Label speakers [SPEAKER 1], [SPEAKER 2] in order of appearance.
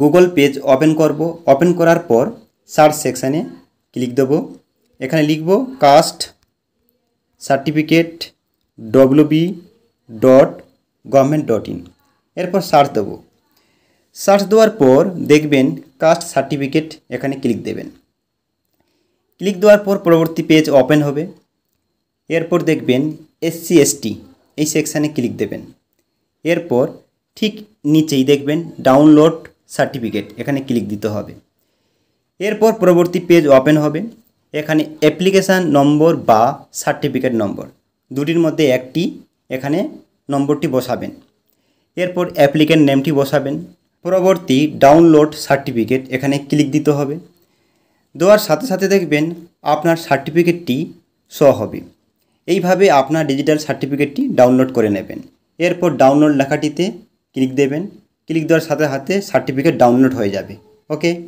[SPEAKER 1] Google page open করব। Open করার পর সার্চ সেকশানে ক্লিক দেব। এখানে লিখব কাস্ট সার্টিফিকেট wb.government.in। এরপর সার্চ দেব। সার্চ দেওয়ার পর দেখবেন কাস্ট সার্টিফিকেট, এখানে ক্লিক দেবেন। ক্লিক দেওয়ার পর পরবর্তী পেজ ওপেন হবে। এরপর দেখবেন SC ST এই সেকশানে ক্লিক দেবেন। এরপর ঠিক নিচেই দেখবেন ডাউনলোড সার্টিফিকেট, এখানে ক্লিক দিতে হবে। এরপর পরবর্তী পেজ ওপেন হবে। এখানে অ্যাপ্লিকেশান নম্বর বা সার্টিফিকেট নম্বর দুটির মধ্যে একটি এখানে নম্বরটি বসাবেন। এরপর অ্যাপ্লিকেন্ট নেমটি বসাবেন। পরবর্তী ডাউনলোড সার্টিফিকেট, এখানে ক্লিক দিতে হবে। দেওয়ার সাথে সাথে দেখবেন আপনার সার্টিফিকেটটি শো হবে। এইভাবে আপনার ডিজিটাল সার্টিফিকেটটি ডাউনলোড করে নেবেন। এরপর ডাউনলোড লেখাটিতে ক্লিক দেবেন। ক্লিক দেওয়ার সাথে সাথে সার্টিফিকেট ডাউনলোড হয়ে যাবে। ওকে।